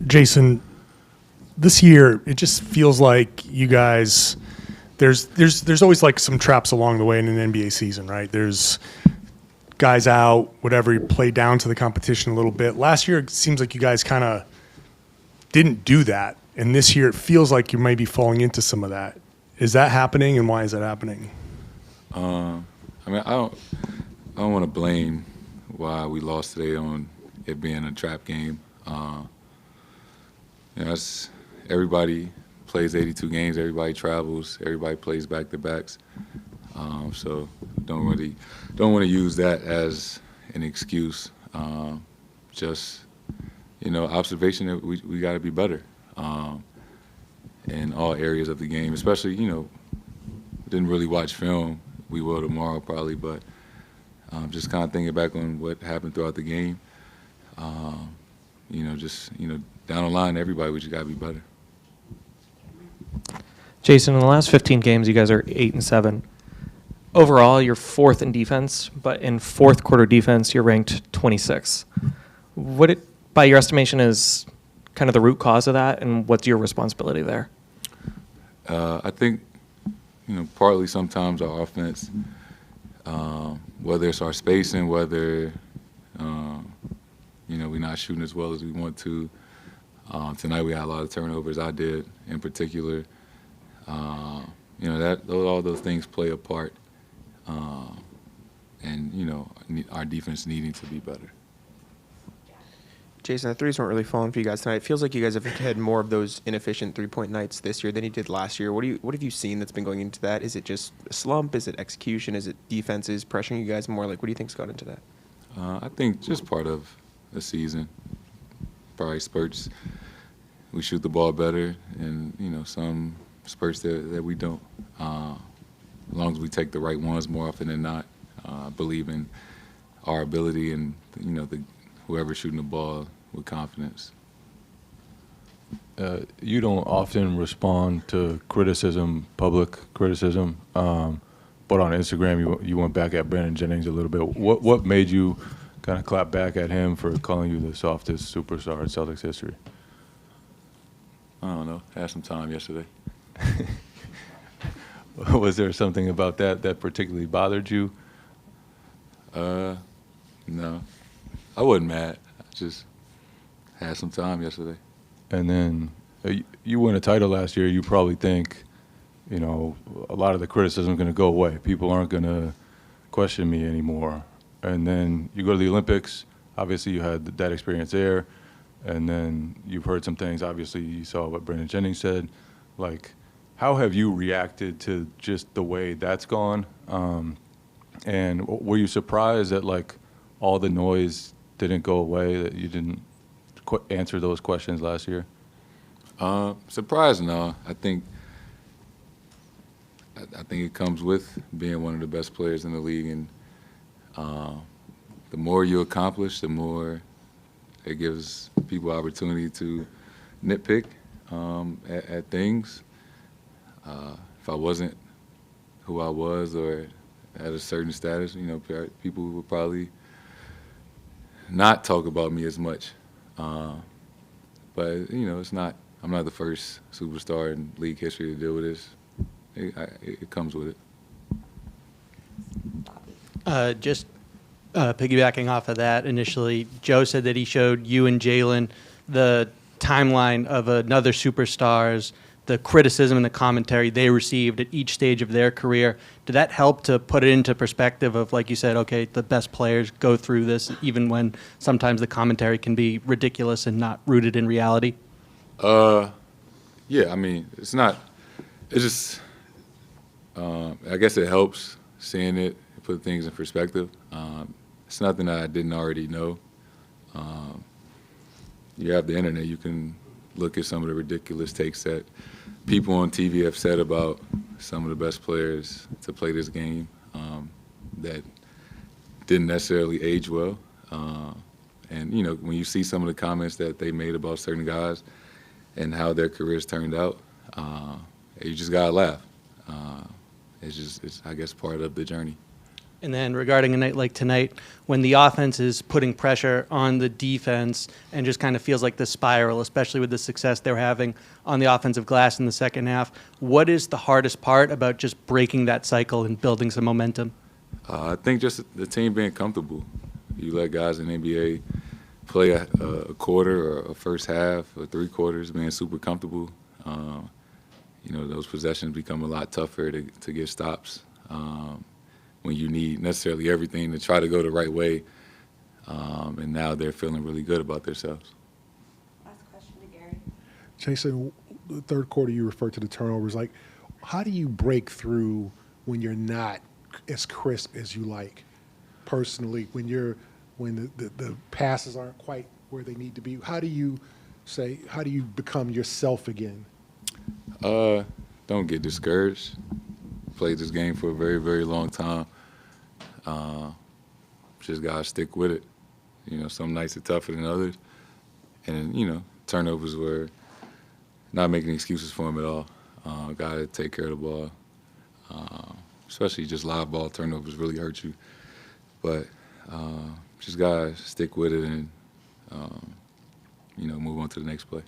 Jayson, this year it just feels like you guys there's always like some traps along the way in an NBA season, right? There's guys out, whatever, you play down to the competition a little bit. Last year it seems like you guys kind of didn't do that, and this year it feels like you might be falling into some of that. Is that happening, and why is that happening? I mean, I don't want to blame why we lost today on it being a trap game. Everybody plays 82 games. Everybody travels. Everybody plays back-to-backs. So don't want to use that as an excuse. Just observation that we got to be better in all areas of the game. Especially didn't really watch film. We will tomorrow probably, but just kind of thinking back on what happened throughout the game. Down the line, everybody, we just got to be better. Jayson, in the last 15 games, you guys are 8-7. Overall, you're fourth in defense, but in fourth quarter defense, you're ranked 26th. What, by your estimation, is kind of the root cause of that, and what's your responsibility there? I think, partly sometimes our offense, whether it's our spacing, whether, we're not shooting as well as we want to. Tonight we had a lot of turnovers. I did, in particular. All those things play a part, and our defense needing to be better. Jayson, the threes weren't really falling for you guys tonight. It feels like you guys have had more of those inefficient three-point nights this year than you did last year. What have you seen that's been going into that? Is it just a slump? Is it execution? Is it defenses pressuring you guys more? What do you think's gone into that? I think just part of the season, probably spurts. We shoot the ball better, and some spurts that we don't. As long as we take the right ones more often than not, believe in our ability and whoever's shooting the ball with confidence. You don't often respond to criticism, public criticism, but on Instagram you went back at Brandon Jennings a little bit. What made you kind of clap back at him for calling you the softest superstar in Celtics history? I don't know. Had some time yesterday. Was there something about that particularly bothered you? No. I wasn't mad. I just had some time yesterday. And then you win a title last year, you probably think, a lot of the criticism is going to go away. People aren't going to question me anymore. And then you go to the Olympics. Obviously, you had that experience there. And then you've heard some things. Obviously, you saw what Brandon Jennings said. How have you reacted to just the way that's gone? And were you surprised that, all the noise didn't go away, that you didn't answer those questions last year? Surprised, no. I think it comes with being one of the best players in the league, and the more you accomplish, the more it gives people opportunity to nitpick at things. If I wasn't who I was or at a certain status, people would probably not talk about me as much. But it's not. I'm not the first superstar in league history to deal with this. It comes with it. Just piggybacking off of that, initially, Joe said that he showed you and Jalen the timeline of another superstars, the criticism and the commentary they received at each stage of their career. Did that help to put it into perspective of, like you said, okay, the best players go through this, even when sometimes the commentary can be ridiculous and not rooted in reality? Yeah, I mean, it's just, I guess it helps seeing it, put things in perspective. It's nothing that I didn't already know. You have the internet, you can look at some of the ridiculous takes that people on TV have said about some of the best players to play this game that didn't necessarily age well. And, when you see some of the comments that they made about certain guys and how their careers turned out, you just got to laugh. It's I guess, part of the journey. And then regarding a night like tonight, when the offense is putting pressure on the defense and just kind of feels like the spiral, especially with the success they're having on the offensive glass in the second half, what is the hardest part about just breaking that cycle and building some momentum? I think just the team being comfortable. You let guys in the NBA play a quarter or a first half or 3 quarters being super comfortable. Those possessions become a lot tougher to get stops when you need necessarily everything to try to go the right way. And now they're feeling really good about themselves. Last question to Gary. Jayson, the third quarter you referred to the turnovers. Like, how do you break through when you're not as crisp as you like? Personally, when the passes aren't quite where they need to be, how do you become yourself again? Don't get discouraged. Played this game for a very, very long time. Just gotta stick with it. Some nights are tougher than others. And, turnovers were not making excuses for him at all. Gotta take care of the ball. Especially just live ball turnovers really hurt you. But just gotta stick with it and, move on to the next play.